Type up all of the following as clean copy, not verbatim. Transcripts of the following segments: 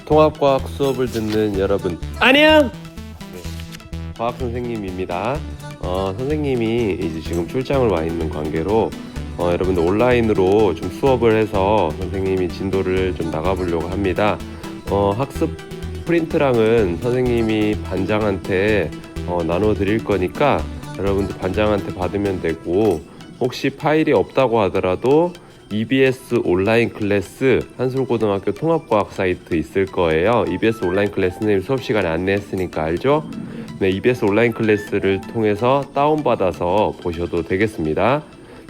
통합과학 수업을 듣는 여러분 안녕! 과학 선생님입니다. 선생님이 이제 지금 출장을 와 있는 관계로 여러분들 온라인으로 좀 수업을 해서 선생님이 진도를 좀 나가보려고 합니다. 학습 프린트랑은 선생님이 반장한테 나눠 드릴 거니까 여러분들 반장한테 받으면 되고, 혹시 파일이 없다고 하더라도 EBS 온라인 클래스 한솔고등학교 통합과학 사이트 있을 거예요. EBS 온라인 클래스 선생님 수업 시간에 안내했으니까 알죠? 네, EBS 온라인 클래스를 통해서 다운받아서 보셔도 되겠습니다.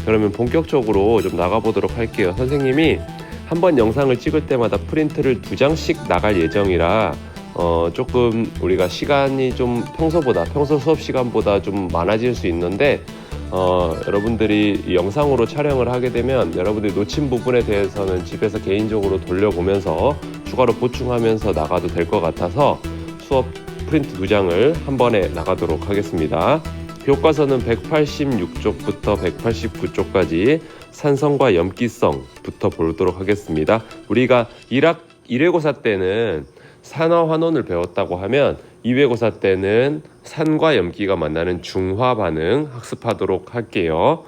그러면 본격적으로 좀 나가보도록 할게요. 선생님이 한번 영상을 찍을 때마다 프린트를 2장씩 나갈 예정이라 조금 우리가 시간이 좀 평소 수업 시간보다 좀 많아질 수 있는데, 여러분들이 영상으로 촬영을 하게 되면 여러분들이 놓친 부분에 대해서는 집에서 개인적으로 돌려보면서 추가로 보충하면서 나가도 될 것 같아서 수업 프린트 2장을 한 번에 나가도록 하겠습니다. 교과서는 186쪽부터 189쪽까지 산성과 염기성부터 보도록 하겠습니다. 우리가 1회고사 때는 산화환원을 배웠다고 하면 2회고사 때는 산과 염기가 만나는 중화 반응 학습하도록 할게요.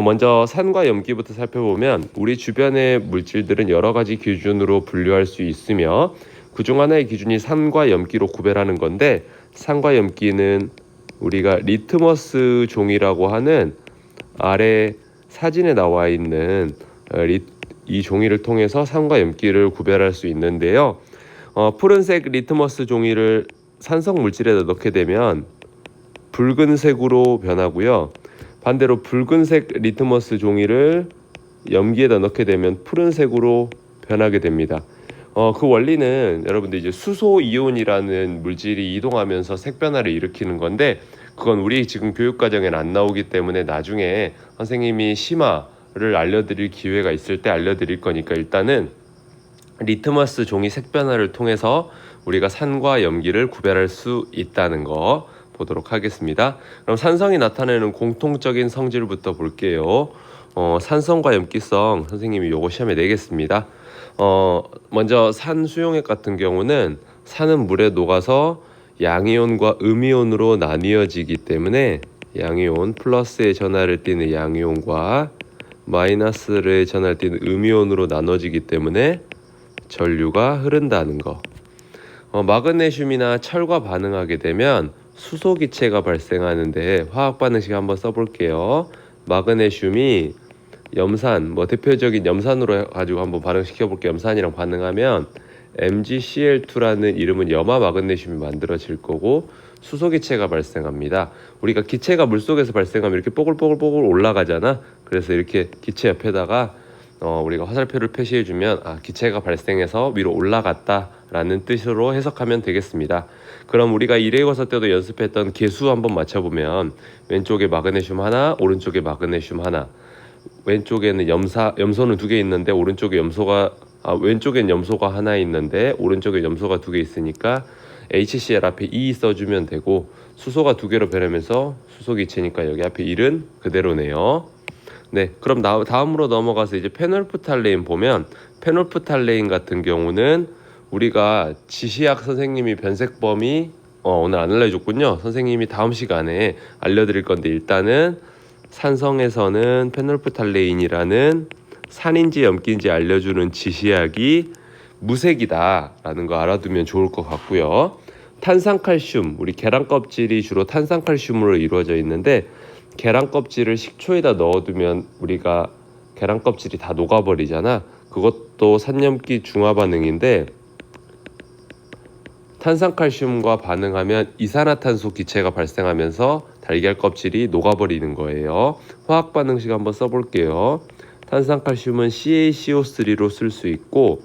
먼저 산과 염기부터 살펴보면 우리 주변의 물질들은 여러 가지 기준으로 분류할 수 있으며 그중 하나의 기준이 산과 염기로 구별하는 건데, 산과 염기는 우리가 리트머스 종이라고 하는 아래 사진에 나와 있는 이 종이를 통해서 산과 염기를 구별할 수 있는데요. 푸른색 리트머스 종이를 산성 물질에다 넣게 되면 붉은색으로 변하고요. 반대로 붉은색 리트머스 종이를 염기에다 넣게 되면 푸른색으로 변하게 됩니다. 그 원리는 여러분들 이제 수소 이온이라는 물질이 이동하면서 색 변화를 일으키는 건데, 그건 우리 지금 교육 과정에는 안 나오기 때문에 나중에 선생님이 심화를 알려드릴 기회가 있을 때 알려드릴 거니까, 일단은 리트머스 종이 색 변화를 통해서 우리가 산과 염기를 구별할 수 있다는 거 보도록 하겠습니다. 그럼 산성이 나타내는 공통적인 성질부터 볼게요. 산성과 염기성 선생님이 요거 시험에 내겠습니다. 먼저 산 수용액 같은 경우는 산은 물에 녹아서 양이온과 음이온으로 나뉘어지기 때문에 양이온 플러스의 전하를 띠는 양이온과 마이너스의 전하를 띠는 음이온으로 나눠지기 때문에 전류가 흐른다는 거. 마그네슘이나 철과 반응하게 되면 수소 기체가 발생하는데 화학 반응식 한번 써볼게요. 마그네슘이 염산, 대표적인 염산으로 가지고 한번 반응시켜 볼게요. 염산이랑 반응하면 MgCl2라는 이름은 염화 마그네슘이 만들어질 거고 수소 기체가 발생합니다. 우리가 기체가 물속에서 발생하면 이렇게 뽀글뽀글 올라가잖아. 그래서 이렇게 기체 옆에다가 우리가 화살표를 표시해주면 기체가 발생해서 위로 올라갔다라는 뜻으로 해석하면 되겠습니다. 그럼 우리가 1회고사 때도 연습했던 계수 한번 맞춰보면 왼쪽에 마그네슘 하나, 오른쪽에 마그네슘 하나, 왼쪽에는 염소는 2개 있는데 왼쪽엔 염소가 하나 있는데 오른쪽에 염소가 2개 있으니까 HCl 앞에 2 써주면 되고, 수소가 2개로 변하면서 수소기체니까 여기 앞에 1은 그대로네요. 네, 그럼 다음으로 넘어가서 이제 페놀프탈레인 보면, 페놀프탈레인 같은 경우는 우리가 지시학 선생님이 변색범위 오늘 안 알려줬군요. 선생님이 다음 시간에 알려드릴 건데, 일단은 산성에서는 페놀프탈레인이라는 산인지 염기인지 알려주는 지시약이 무색이다라는 거 알아두면 좋을 것 같고요. 탄산칼슘, 우리 계란 껍질이 주로 탄산칼슘으로 이루어져 있는데, 계란 껍질을 식초에다 넣어두면 우리가 계란 껍질이 다 녹아버리잖아. 그것도 산염기 중화 반응인데, 탄산칼슘과 반응하면 이산화탄소 기체가 발생하면서 달걀 껍질이 녹아버리는 거예요. 화학 반응식 한번 써볼게요. 탄산칼슘은 CaCO3로 쓸 수 있고,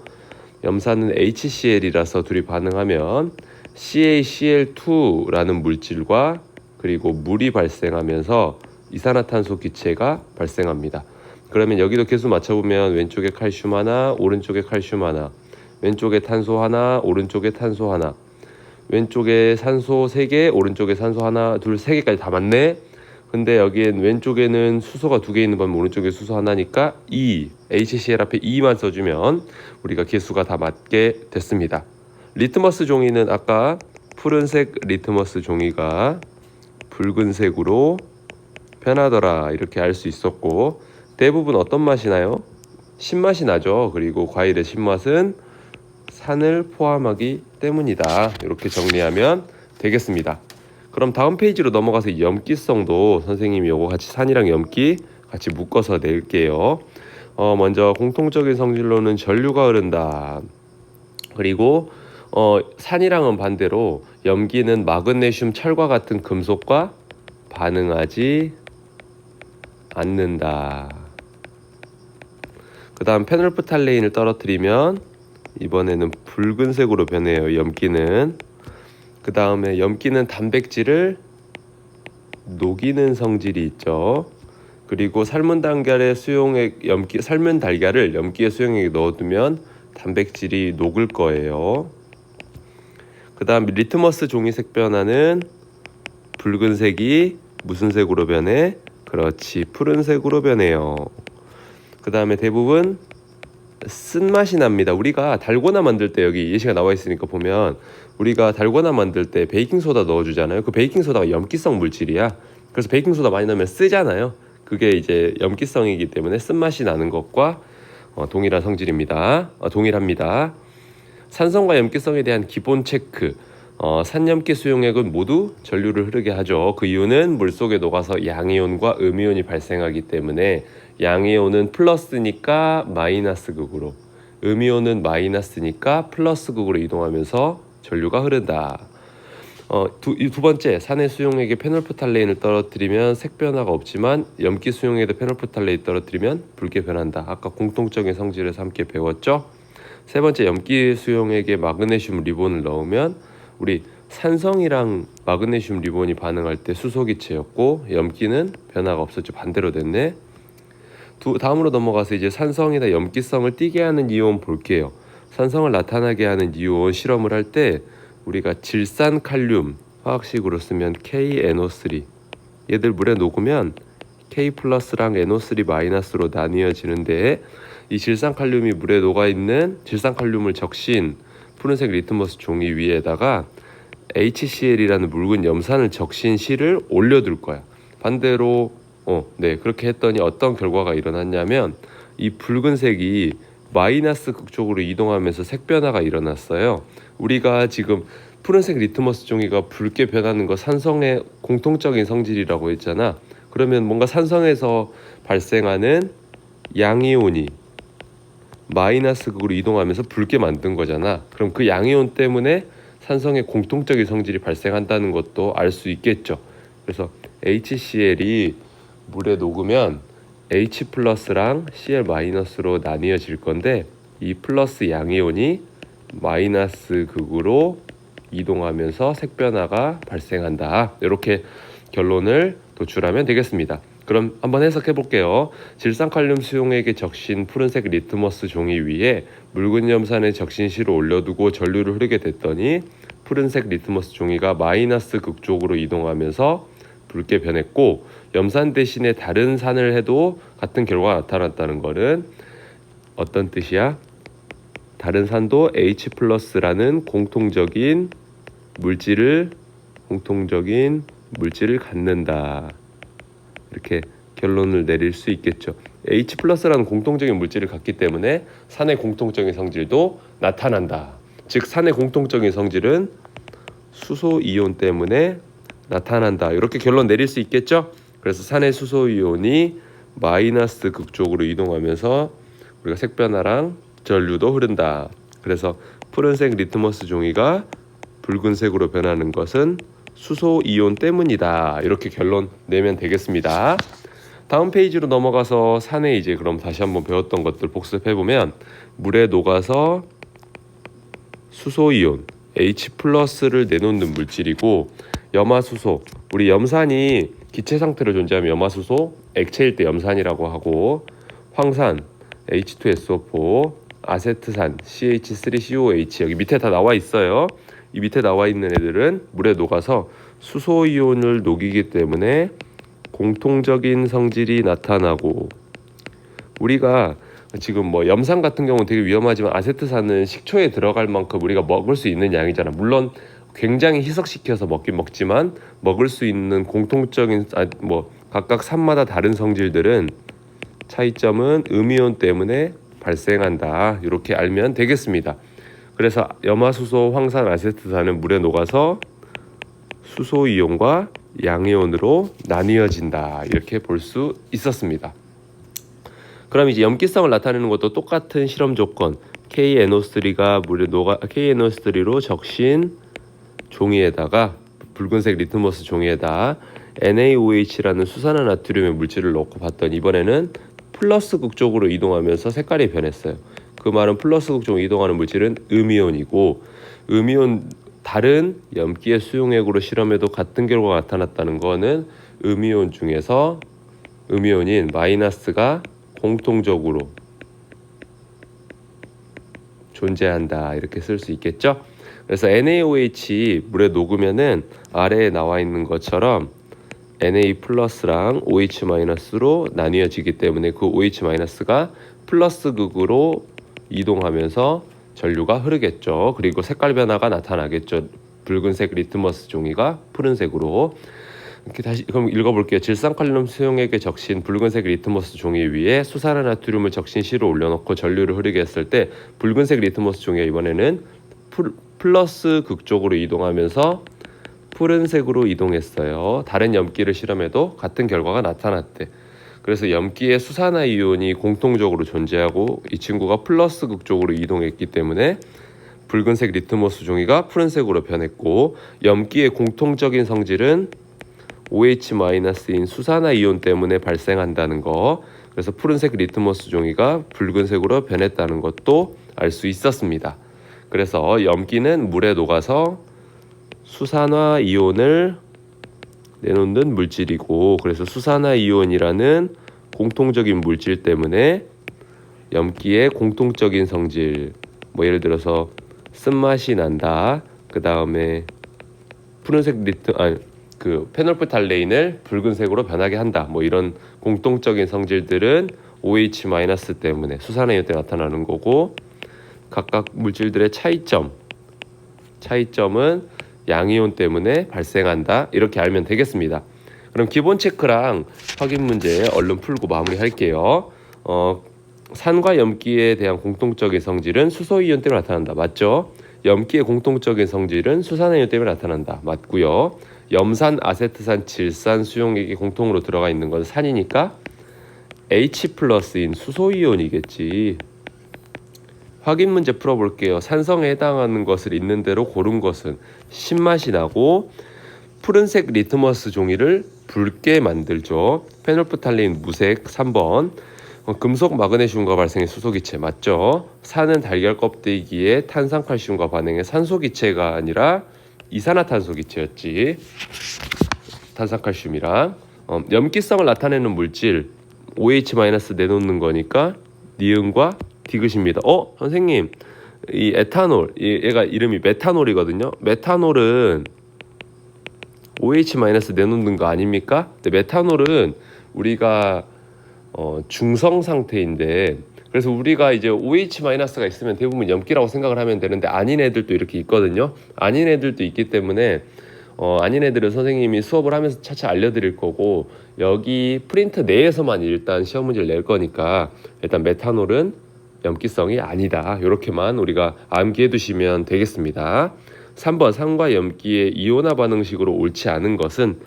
염산은 HCl이라서 둘이 반응하면 CaCl2라는 물질과 그리고 물이 발생하면서 이산화탄소 기체가 발생합니다. 그러면 여기도 계수 맞춰보면 왼쪽에 칼슘 하나, 오른쪽에 칼슘 하나, 왼쪽에 탄소 하나, 오른쪽에 탄소 하나, 왼쪽에 산소 3개, 오른쪽에 산소 하나, 둘, 3개까지 다 맞네. 근데 여기엔 왼쪽에는 수소가 2개 있는 반면 오른쪽에 수소 하나니까 2, HCl 앞에 2만 써주면 우리가 개수가 다 맞게 됐습니다. 리트머스 종이는 아까 푸른색 리트머스 종이가 붉은색으로 변하더라 이렇게 알 수 있었고, 대부분 어떤 맛이 나요? 신맛이 나죠. 그리고 과일의 신맛은 산을 포함하기 때문이다. 이렇게 정리하면 되겠습니다. 그럼 다음 페이지로 넘어가서 염기성도 선생님이 요거 같이 산이랑 염기 같이 묶어서 낼게요. 먼저 공통적인 성질로는 전류가 흐른다. 그리고 산이랑은 반대로 염기는 마그네슘, 철과 같은 금속과 반응하지 않는다. 그 다음 페놀프탈레인을 떨어뜨리면 이번에는 붉은색으로 변해요. 염기는. 그 다음에 염기는 단백질을 녹이는 성질이 있죠. 그리고 삶은 달걀의 삶은 달걀을 염기의 수용액에 넣어두면 단백질이 녹을 거예요. 그 다음 리트머스 종이색 변화는 붉은색이 무슨 색으로 변해? 그렇지, 푸른색으로 변해요. 그 다음에 대부분 쓴맛이 납니다. 우리가 달고나 만들 때 여기 예시가 나와 있으니까 보면 우리가 달고나 만들 때 베이킹소다 넣어주잖아요. 그 베이킹소다가 염기성 물질이야. 그래서 베이킹소다 많이 넣으면 쓰잖아요. 그게 이제 염기성이기 때문에 쓴맛이 나는 것과 동일한 성질입니다. 동일합니다. 산성과 염기성에 대한 기본 체크. 산염기 수용액은 모두 전류를 흐르게 하죠. 그 이유는 물속에 녹아서 양이온과 음이온이 발생하기 때문에 양이온은 플러스니까 마이너스 극으로, 음이온은 마이너스니까 플러스 극으로 이동하면서 전류가 흐른다. 두 번째, 산의 수용액에 페놀프탈레인을 떨어뜨리면 색 변화가 없지만 염기 수용액에 페놀프탈레인 떨어뜨리면 붉게 변한다. 아까 공통적인 성질에서 함께 배웠죠. 세 번째, 염기 수용액에 마그네슘 리본을 넣으면 우리 산성이랑 마그네슘 리본이 반응할 때 수소기체였고 염기는 변화가 없었죠. 반대로 됐네. 다음으로 넘어가서 이제 산성이나 염기성을 띠게 하는 이온 볼게요. 산성을 나타나게 하는 이온 실험을 할 때 우리가 질산칼륨 화학식으로 쓰면 KNO3, 얘들 물에 녹으면 K 플러스랑 NO3 마이너스로 나뉘어지는데, 이 질산칼륨이 물에 녹아있는 질산칼륨을 적신 푸른색 리트머스 종이 위에다가 HCl이라는 묽은 염산을 적신 실을 올려둘 거야. 반대로 그렇게 했더니 어떤 결과가 일어났냐면 이 붉은색이 마이너스 극 쪽으로 이동하면서 색 변화가 일어났어요. 우리가 지금 푸른색 리트머스 종이가 붉게 변하는 거 산성의 공통적인 성질이라고 했잖아. 그러면 뭔가 산성에서 발생하는 양이온이 마이너스 극으로 이동하면서 붉게 만든 거잖아. 그럼 그 양이온 때문에 산성의 공통적인 성질이 발생한다는 것도 알 수 있겠죠. 그래서 HCl이 물에 녹으면 H 플러스랑 Cl 마이너스로 나뉘어질 건데, 이 플러스 양이온이 마이너스 극으로 이동하면서 색 변화가 발생한다. 이렇게 결론을 도출하면 되겠습니다. 그럼 한번 해석해 볼게요. 질산칼륨 수용액에 적신 푸른색 리트머스 종이 위에 묽은 염산의 적신 실을 올려두고 전류를 흐르게 됐더니 푸른색 리트머스 종이가 마이너스 극 쪽으로 이동하면서 붉게 변했고, 염산 대신에 다른 산을 해도 같은 결과가 나타났다는 것은 어떤 뜻이야? 다른 산도 H 플러스라는 공통적인 물질을 갖는다. 이렇게 결론을 내릴 수 있겠죠. H 플러스라는 공통적인 물질을 갖기 때문에 산의 공통적인 성질도 나타난다. 즉 산의 공통적인 성질은 수소 이온 때문에 나타난다. 이렇게 결론 내릴 수 있겠죠. 그래서 산의 수소 이온이 마이너스 극 쪽으로 이동하면서 우리가 색 변화랑 전류도 흐른다. 그래서 푸른색 리트머스 종이가 붉은색으로 변하는 것은 수소 이온 때문이다. 이렇게 결론 내면 되겠습니다. 다음 페이지로 넘어가서 산에 이제 그럼 다시 한번 배웠던 것들 복습해 보면, 물에 녹아서 수소 이온 H 플러스를 내놓는 물질이고, 염화수소, 우리 염산이 기체 상태로 존재하면 염화수소, 액체일 때 염산이라고 하고, 황산 H2SO4, 아세트산 CH3COH 여기 밑에 다 나와 있어요. 이 밑에 나와 있는 애들은 물에 녹아서 수소 이온을 녹이기 때문에 공통적인 성질이 나타나고, 우리가 지금 뭐 염산 같은 경우는 되게 위험하지만 아세트산은 식초에 들어갈 만큼 우리가 먹을 수 있는 양이잖아. 물론 굉장히 희석시켜서 먹긴 먹지만 먹을 수 있는 공통적인 뭐 각각 산마다 다른 성질들은 차이점은 음이온 때문에 발생한다. 이렇게 알면 되겠습니다. 그래서 염화수소, 황산, 아세트산은 물에 녹아서 수소이온과 양이온으로 나뉘어진다. 이렇게 볼 수 있었습니다. 그럼 이제 염기성을 나타내는 것도 똑같은 실험 조건. KNO3가 물에 녹아 KNO3로 적신 종이에다가 붉은색 리트머스 종이에다 NaOH라는 수산화나트륨의 물질을 넣고 봤더니 이번에는 플러스 극 쪽으로 이동하면서 색깔이 변했어요. 그 말은 플러스 극 쪽으로 이동하는 물질은 음이온이고 음이온 다른 염기의 수용액으로 실험해도 같은 결과가 나타났다는 거는 음이온 중에서 음이온인 마이너스가 공통적으로 존재한다. 이렇게 쓸 수 있겠죠. 그래서 NaOH 물에 녹으면은 아래에 나와 있는 것처럼 Na 플러스랑 OH 마이너스로 나뉘어지기 때문에 그 OH 마이너스가 플러스 극으로 이동하면서 전류가 흐르겠죠. 그리고 색깔 변화가 나타나겠죠. 붉은색 리트머스 종이가 푸른색으로. 이렇게 다시 그럼 읽어볼게요. 질산칼륨 수용액에 적신 붉은색 리트머스 종이 위에 수산화나트륨을 적신 C로 올려놓고 전류를 흐르게 했을 때 붉은색 리트머스 종이가 이번에는 플러스 극 쪽으로 이동하면서 푸른색으로 이동했어요. 다른 염기를 실험해도 같은 결과가 나타났대. 그래서 염기에 수산화 이온이 공통적으로 존재하고 이 친구가 플러스 극 쪽으로 이동했기 때문에 붉은색 리트머스 종이가 푸른색으로 변했고 염기의 공통적인 성질은 OH-인 수산화 이온 때문에 발생한다는 거. 그래서 푸른색 리트머스 종이가 붉은색으로 변했다는 것도 알 수 있었습니다. 그래서 염기는 물에 녹아서 수산화 이온을 내놓는 물질이고 그래서 수산화 이온이라는 공통적인 물질 때문에 염기의 공통적인 성질 뭐 예를 들어서 쓴맛이 난다. 그 다음에 푸른색 페놀프탈레인을 붉은색으로 변하게 한다. 뭐 이런 공통적인 성질들은 OH- 때문에 수산화 이온 때 나타나는 거고 각각 물질들의 차이점은 양이온 때문에 발생한다. 이렇게 알면 되겠습니다. 그럼 기본 체크랑 확인 문제 얼른 풀고 마무리할게요. 산과 염기에 대한 공통적인 성질은 수소이온 때문에 나타난다. 맞죠? 염기의 공통적인 성질은 수산화이온 때문에 나타난다. 맞고요. 염산, 아세트산, 질산, 수용액이 공통으로 들어가 있는 건 산이니까 H+인 수소이온이겠지. 확인 문제 풀어볼게요. 산성에 해당하는 것을 있는 대로 고른 것은 신맛이 나고 푸른색 리트머스 종이를 붉게 만들죠. 페놀프탈레인 무색 3번. 금속 마그네슘과 발생의 수소기체 맞죠? 산은 달걀 껍데기에 탄산칼슘과 반응해 산소기체가 아니라 이산화탄소기체였지. 탄산칼슘이랑 염기성을 나타내는 물질 OH- 내놓는 거니까 니은과 디귿입니다. 선생님 이 에탄올 얘가 이름이 메탄올이거든요. 메탄올은 OH- 내놓는 거 아닙니까? 근데 메탄올은 우리가 중성 상태인데 그래서 우리가 이제 OH-가 있으면 대부분 염기라고 생각을 하면 되는데 아닌 애들도 이렇게 있거든요. 아닌 애들도 있기 때문에 아닌 애들은 선생님이 수업을 하면서 차차 알려드릴 거고 여기 프린트 내에서만 일단 시험 문제를 낼 거니까 일단 메탄올은 염기성이 아니다. 이렇게만 우리가 암기해 두시면 되겠습니다. 3번 산과 염기의 이온화 반응식으로 옳지 않은 것은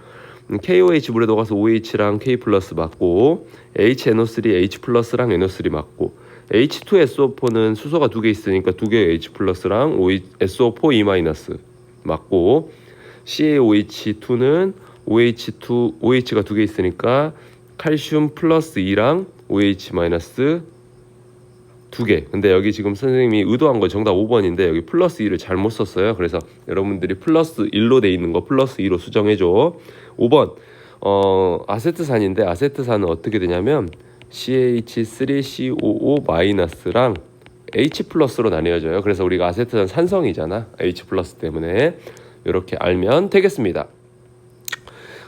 KOH 물에 녹아서 OH랑 K 플러스 맞고 HNO3 H 플러스랑 NO3 맞고 H2SO4는 수소가 2개 있으니까 2개의 H 플러스랑 SO4 E 마이너스 맞고 CaOH2는 OH가 2개 있으니까 칼슘 플러스 2랑 OH 마이너스 2개. 근데 여기 지금 선생님이 의도한 거 정답 5번인데 여기 플러스 2를 잘못 썼어요. 그래서 여러분들이 플러스 1로 돼 있는 거 플러스 2로 수정해줘. 5번 아세트산인데 아세트산은 어떻게 되냐면 CH3COO 마이너스랑 H 플러스로 나뉘어져요. 그래서 우리가 아세트산 산성이잖아. H 플러스 때문에 이렇게 알면 되겠습니다.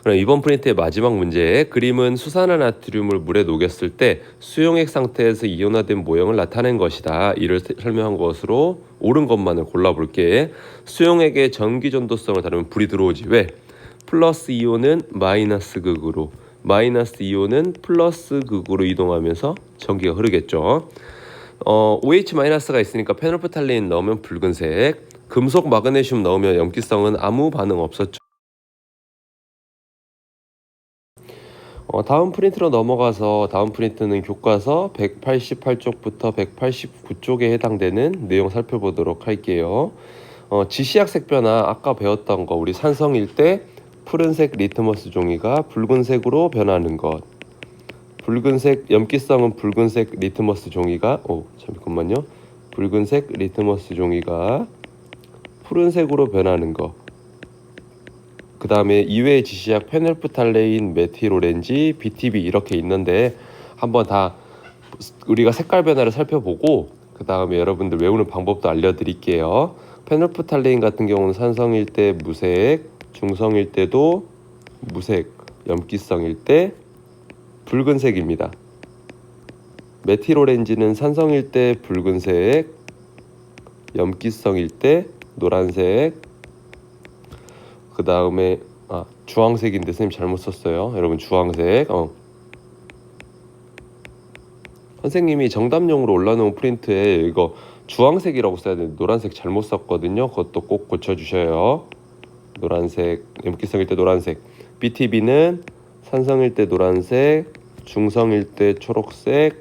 그럼 이번 프린트의 마지막 문제. 그림은 수산화나트륨을 물에 녹였을 때 수용액 상태에서 이온화된 모형을 나타낸 것이다. 이를 설명한 것으로 옳은 것만을 골라볼게. 수용액의 전기 전도성을 다루면 불이 들어오지. 왜? 플러스 이온은 마이너스 극으로, 마이너스 이온은 플러스 극으로 이동하면서 전기가 흐르겠죠. OH-가 있으니까 페놀프탈레인 넣으면 붉은색, 금속 마그네슘 넣으면 염기성은 아무 반응 없었죠. 다음 프린트로 넘어가서 다음 프린트는 교과서 188쪽부터 189쪽에 해당되는 내용 살펴보도록 할게요. 지시약 색변화 아까 배웠던 거, 우리 산성일 때 푸른색 리트머스 종이가 붉은색으로 변하는 것, 붉은색 염기성은 붉은색 리트머스 종이가 잠깐만요. 붉은색 리트머스 종이가 푸른색으로 변하는 것. 그 다음에 이외의 지시약 페놀프탈레인, 메틸오렌지, BTB 이렇게 있는데 한번 다 우리가 색깔 변화를 살펴보고 그 다음에 여러분들 외우는 방법도 알려드릴게요. 페놀프탈레인 같은 경우는 산성일 때 무색, 중성일 때도 무색, 염기성일 때 붉은색입니다. 메틸오렌지는 산성일 때 붉은색, 염기성일 때 노란색, 그 다음에 주황색인데 선생님 잘못 썼어요. 여러분 주황색. 선생님이 정답용으로 올라놓은 프린트에 이거 주황색이라고 써야 되는데 노란색 잘못 썼거든요. 그것도 꼭 고쳐주셔요. 노란색, 염기성일 때 노란색. BTB는 산성일 때 노란색, 중성일 때 초록색,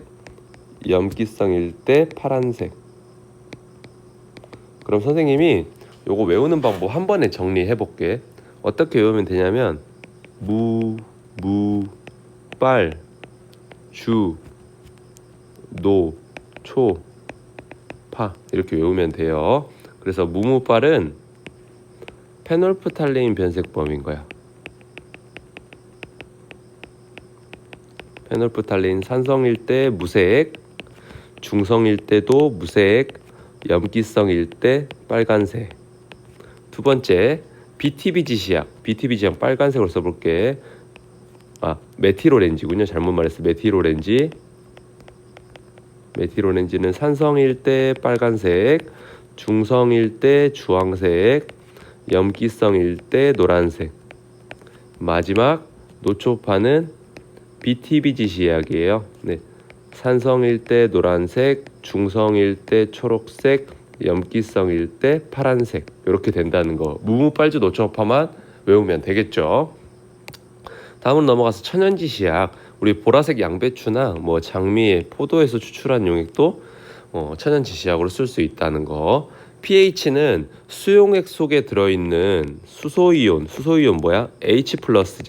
염기성일 때 파란색. 그럼 선생님이 요거 외우는 방법 한 번에 정리해 볼게. 어떻게 외우면 되냐면 빨, 주, 노, 초, 파 이렇게 외우면 돼요. 그래서 무빨은 페놀프탈레인 변색범인 거야. 페놀프탈레인 산성일 때 무색, 중성일 때도 무색, 염기성일 때 빨간색. 두 번째, BTB 지시약. BTB 지시약 빨간색으로 써볼게. 메틸오렌지군요. 잘못 말했어. 메틸오렌지. 메틸오렌지는 산성일 때 빨간색, 중성일 때 주황색, 염기성일 때 노란색. 마지막 노초파는 BTB 지시약이에요. 네. 산성일 때 노란색, 중성일 때 초록색, 염기성일 때 파란색. 이렇게 된다는 거. 무무빨주 노초파만 외우면 되겠죠. 다음은 넘어가서 천연지시약. 우리 보라색 양배추나 장미, 포도에서 추출한 용액도 천연지시약으로 쓸 수 있다는 거. pH는 수용액 속에 들어있는 수소이온 뭐야? H+.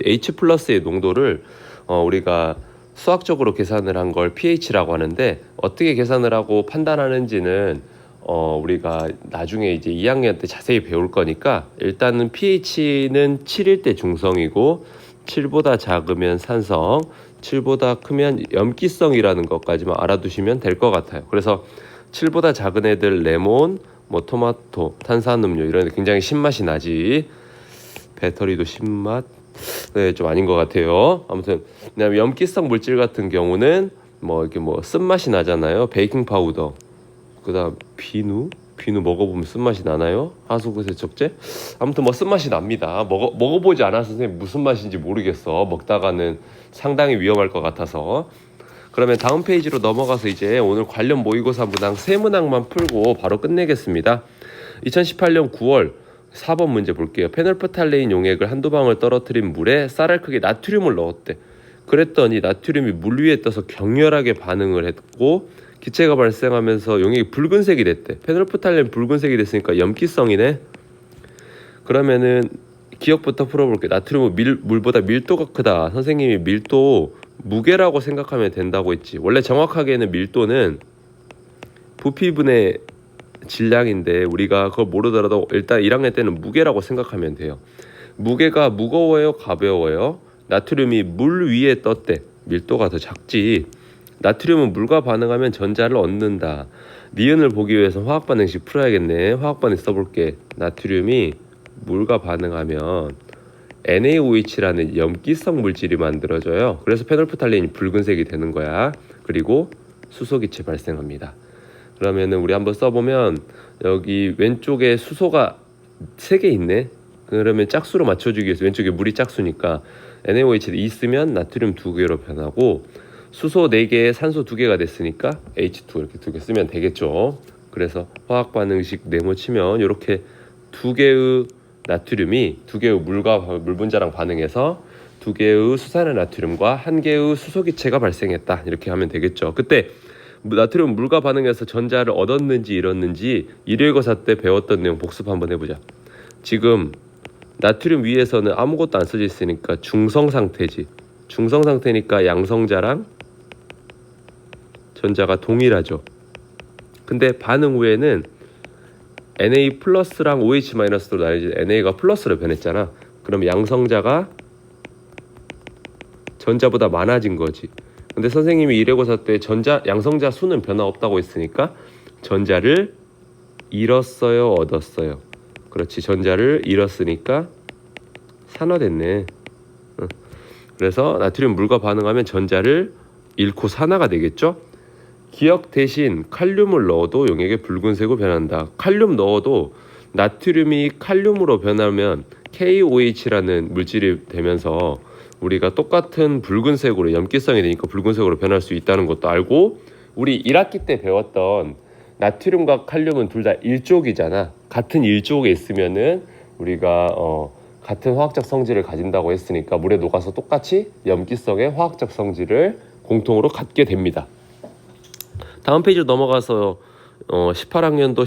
H+의 농도를 우리가 수학적으로 계산을 한 걸 pH라고 하는데, 어떻게 계산을 하고 판단하는지는 우리가 나중에 이제 2학년 때 자세히 배울 거니까, 일단은 pH는 7일 때 중성이고 7보다 작으면 산성, 7보다 크면 염기성이라는 것까지만 알아두시면 될 것 같아요. 그래서 7보다 작은 애들 레몬, 토마토, 탄산음료 이런 데 굉장히 신맛이 나지. 배터리도 신맛 좀 아닌 것 같아요. 아무튼 그다음에 염기성 물질 같은 경우는 이렇게 쓴맛이 나잖아요. 베이킹 파우더. 그다음 비누 먹어보면 쓴맛이 나나요? 하수구세척제? 아무튼 쓴맛이 납니다. 먹어보지 않아서 선생님 무슨 맛인지 모르겠어. 먹다가는 상당히 위험할 것 같아서. 그러면 다음 페이지로 넘어가서 이제 오늘 관련 모의고사 문항 3문항만 풀고 바로 끝내겠습니다. 2018년 9월 4번 문제 볼게요. 페놀프탈레인 용액을 한두 방울 떨어뜨린 물에 쌀알 크기 나트륨을 넣었대. 그랬더니 나트륨이 물 위에 떠서 격렬하게 반응을 했고 기체가 발생하면서 용액이 붉은색이 됐대. 페놀프탈레인 붉은색이 됐으니까 염기성이네. 그러면은 기억부터 풀어볼게. 나트륨은 물보다 밀도가 크다. 선생님이 밀도 무게라고 생각하면 된다고 했지. 원래 정확하게는 밀도는 부피분의 질량인데 우리가 그걸 모르더라도 일단 1학년 때는 무게라고 생각하면 돼요. 무게가 무거워요, 가벼워요? 나트륨이 물 위에 떴대. 밀도가 더 작지. 나트륨은 물과 반응하면 전자를 얻는다. 니은을 보기 위해서 화학 반응식 풀어야겠네. 화학 반응 써볼게. 나트륨이 물과 반응하면 NaOH라는 염기성 물질이 만들어져요. 그래서 페놀프탈레인이 붉은색이 되는 거야. 그리고 수소기체 발생합니다. 그러면은 우리 한번 써보면 여기 왼쪽에 수소가 3개 있네. 그러면 짝수로 맞춰주기 위해서 왼쪽에 물이 짝수니까 NaOH를 2 쓰면 나트륨 2개로 변하고 수소 4개에 산소 2개가 됐으니까 H2 이렇게 2개 쓰면 되겠죠. 그래서 화학 반응식 네모치면 이렇게 2개의 나트륨이 2개의 물과 물 분자랑 반응해서 2개의 수산화 나트륨과 1개의 수소기체가 발생했다. 이렇게 하면 되겠죠. 그때 나트륨 물과 반응해서 전자를 얻었는지 잃었는지 일요일고사 때 배웠던 내용 복습 한번 해보자. 지금 나트륨 위에서는 아무것도 안 써져 있으니까 중성 상태지. 중성 상태니까 양성자랑 전자가 동일하죠. 근데 반응 후에는 Na 플러스랑 OH 마이너스로 나뉘지 NA가 플러스로 변했잖아. 그럼 양성자가 전자보다 많아진 거지. 근데 선생님이 일회고사 때 양성자 수는 변화 없다고 했으니까 전자를 잃었어요, 얻었어요? 그렇지, 전자를 잃었으니까 산화됐네. 그래서 나트륨 물과 반응하면 전자를 잃고 산화가 되겠죠. 기억 대신 칼륨을 넣어도 용액이 붉은색으로 변한다. 칼륨 넣어도 나트륨이 칼륨으로 변하면 KOH라는 물질이 되면서 우리가 똑같은 붉은색으로 염기성이 되니까 붉은색으로 변할 수 있다는 것도 알고, 우리 1학기 때 배웠던 나트륨과 칼륨은 둘 다 일족이잖아. 같은 일족에 있으면은 우리가 같은 화학적 성질을 가진다고 했으니까 물에 녹아서 똑같이 염기성의 화학적 성질을 공통으로 갖게 됩니다. 다음 페이지로 넘어가서 18학년도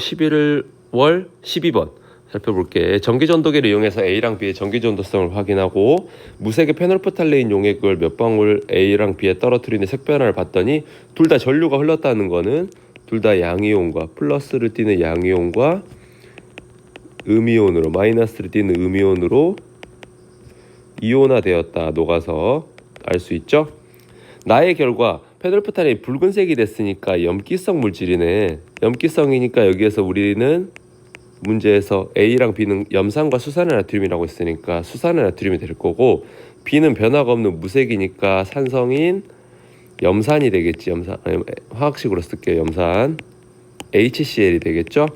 11월 12번 살펴볼게. 전기전도기를 이용해서 A랑 B의 전기전도성을 확인하고 무색의 페놀프탈레인 용액을 몇 방울 A랑 B에 떨어뜨리는 색변화를 봤더니 둘 다 전류가 흘렀다는 거는 둘 다 양이온과 플러스를 띠는 양이온과 음이온으로 마이너스를 띠는 음이온으로 이온화되었다. 녹아서 알 수 있죠. 나의 결과 페놀프탈레인이 붉은색이 됐으니까 염기성 물질이네. 염기성이니까 여기에서 우리는 문제에서 A랑 B는 염산과 수산화 나트륨이라고 했으니까 수산화 나트륨이 될 거고, B는 변화가 없는 무색이니까 산성인 염산이 되겠지. 화학식으로 쓸게요. 염산 HCl이 되겠죠.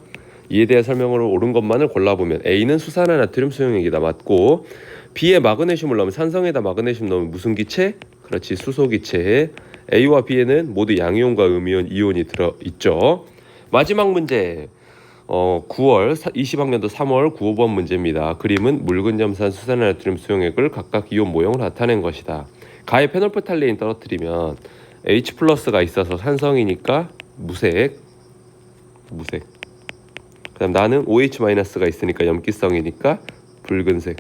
이에 대한 설명을 옳은 것만을 골라보면 A는 수산화 나트륨 수용액이다. 맞고, B에 마그네슘을 넣으면 산성에다 마그네슘 넣으면 무슨 기체? 그렇지, 수소기체. A와 B에는 모두 양이온과 음이온, 이온이 들어있죠. 마지막 문제 9월 20학년도 3월 9번 문제입니다. 그림은 묽은 염산 수산화 나트륨 수용액을 각각 이온 모형으로 나타낸 것이다. 가에 페놀프탈레인 떨어뜨리면 H 플러스가 있어서 산성이니까 무색. 그 다음 나는 OH 마이너스가 있으니까 염기성이니까 붉은색.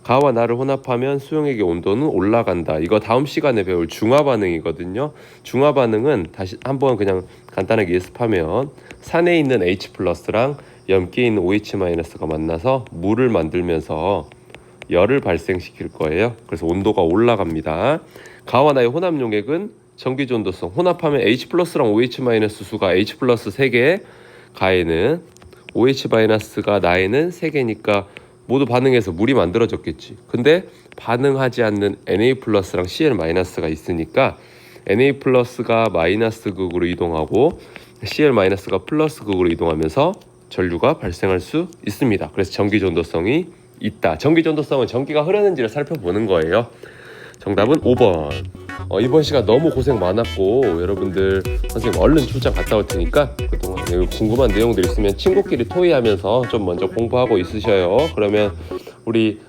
가와 나를 혼합하면 수용액의 온도는 올라간다. 이거 다음 시간에 배울 중화 반응이거든요. 중화 반응은 다시 한번 그냥 간단하게 예습하면 산에 있는 H 플러스랑 염기에 있는 OH 마이너스가 만나서 물을 만들면서 열을 발생시킬 거예요. 그래서 온도가 올라갑니다. 가와 나의 혼합 용액은 전기전도성. 혼합하면 H 플러스랑 OH 마이너스 수가 H 플러스 3개, 가에는 OH 마이너스가 나에는 3개니까 모두 반응해서 물이 만들어졌겠지. 근데 반응하지 않는 Na 플러스랑 Cl 마이너스가 있으니까 Na 플러스가 마이너스 극으로 이동하고 Cl 마이너스가 플러스 극으로 이동하면서 전류가 발생할 수 있습니다. 그래서 전기전도성이 있다. 전기전도성은 전기가 흐르는지를 살펴보는 거예요. 정답은 5번. 이번 시간 너무 고생 많았고, 여러분들 선생님 얼른 출장 갔다 올 테니까 그동안 궁금한 내용들 있으면 친구끼리 토의하면서 좀 먼저 공부하고 있으셔요. 그러면 우리